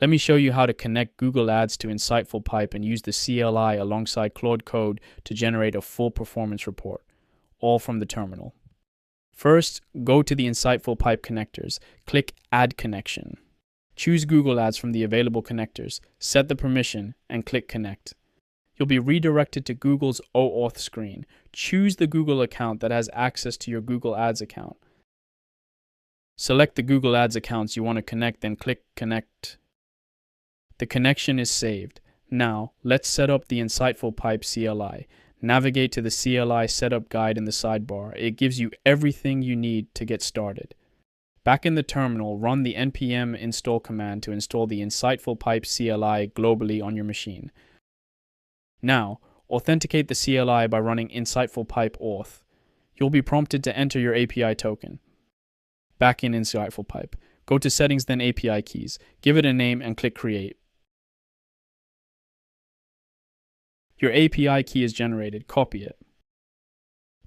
Let me show you how to connect Google Ads to InsightfulPipe and use the CLI alongside Claude Code to generate a full performance report, all from the terminal. First, go to the InsightfulPipe connectors. Click Add Connection. Choose Google Ads from the available connectors, set the permission, and click Connect. You'll be redirected to Google's OAuth screen. Choose the Google account that has access to your Google Ads account. Select the Google Ads accounts you want to connect, then click Connect. The connection is saved. Now, let's set up the InsightfulPipe CLI. Navigate to the CLI setup guide in the sidebar. It gives you everything you need to get started. Back in the terminal, run the npm install command to install the InsightfulPipe CLI globally on your machine. Now, authenticate the CLI by running InsightfulPipe auth. You'll be prompted to enter your API token. Back in InsightfulPipe, go to Settings, then API Keys. Give it a name and click Create. Your API key is generated. Copy it.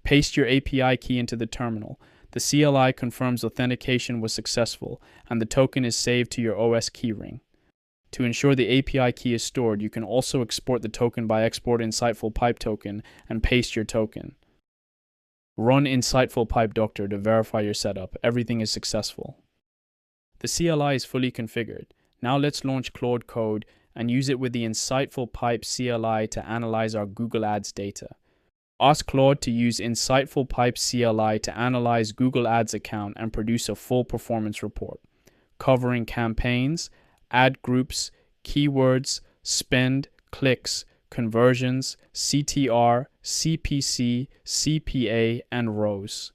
Paste your API key into the terminal. The CLI confirms authentication was successful, and the token is saved to your OS keyring. To ensure the API key is stored, you can also export the token by export InsightfulPipe token and paste your token. Run InsightfulPipe Doctor to verify your setup. Everything is successful. The CLI is fully configured. Now let's launch Claude Code and use it with the InsightfulPipe CLI to analyze our Google Ads data. Ask Claude to use InsightfulPipe CLI to analyze Google Ads account and produce a full performance report, covering campaigns, ad groups, keywords, spend, clicks, conversions, CTR, CPC, CPA, and ROAS.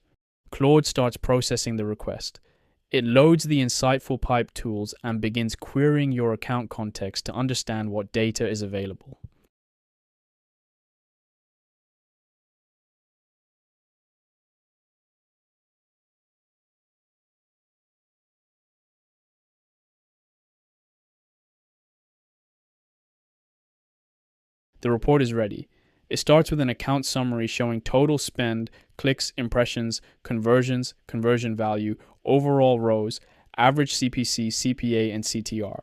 Claude starts processing the request. It loads the InsightfulPipe tools and begins querying your account context to understand what data is available. The report is ready. It starts with an account summary showing total spend, clicks, impressions, conversions, conversion value, overall ROAS, average CPC, CPA, and CTR.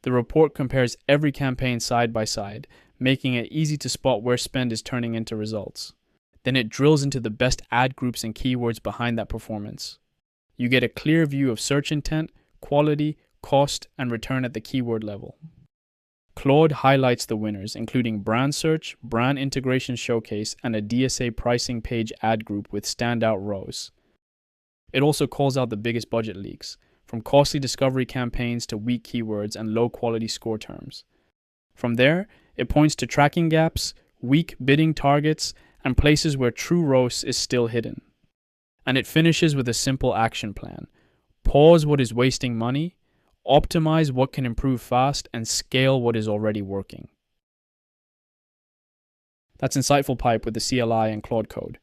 The report compares every campaign side by side, making it easy to spot where spend is turning into results. Then it drills into the best ad groups and keywords behind that performance. You get a clear view of search intent, quality, cost, and return at the keyword level. Claude highlights the winners, including brand search, brand integration showcase, and a DSA pricing page ad group with standout ROAS. It also calls out the biggest budget leaks, from costly discovery campaigns to weak keywords and low-quality score terms. From there, it points to tracking gaps, weak bidding targets, and places where true ROAS is still hidden. And it finishes with a simple action plan. Pause what is wasting money, optimize what can improve fast, and scale what is already working. That's InsightfulPipe with the CLI and Claude Code.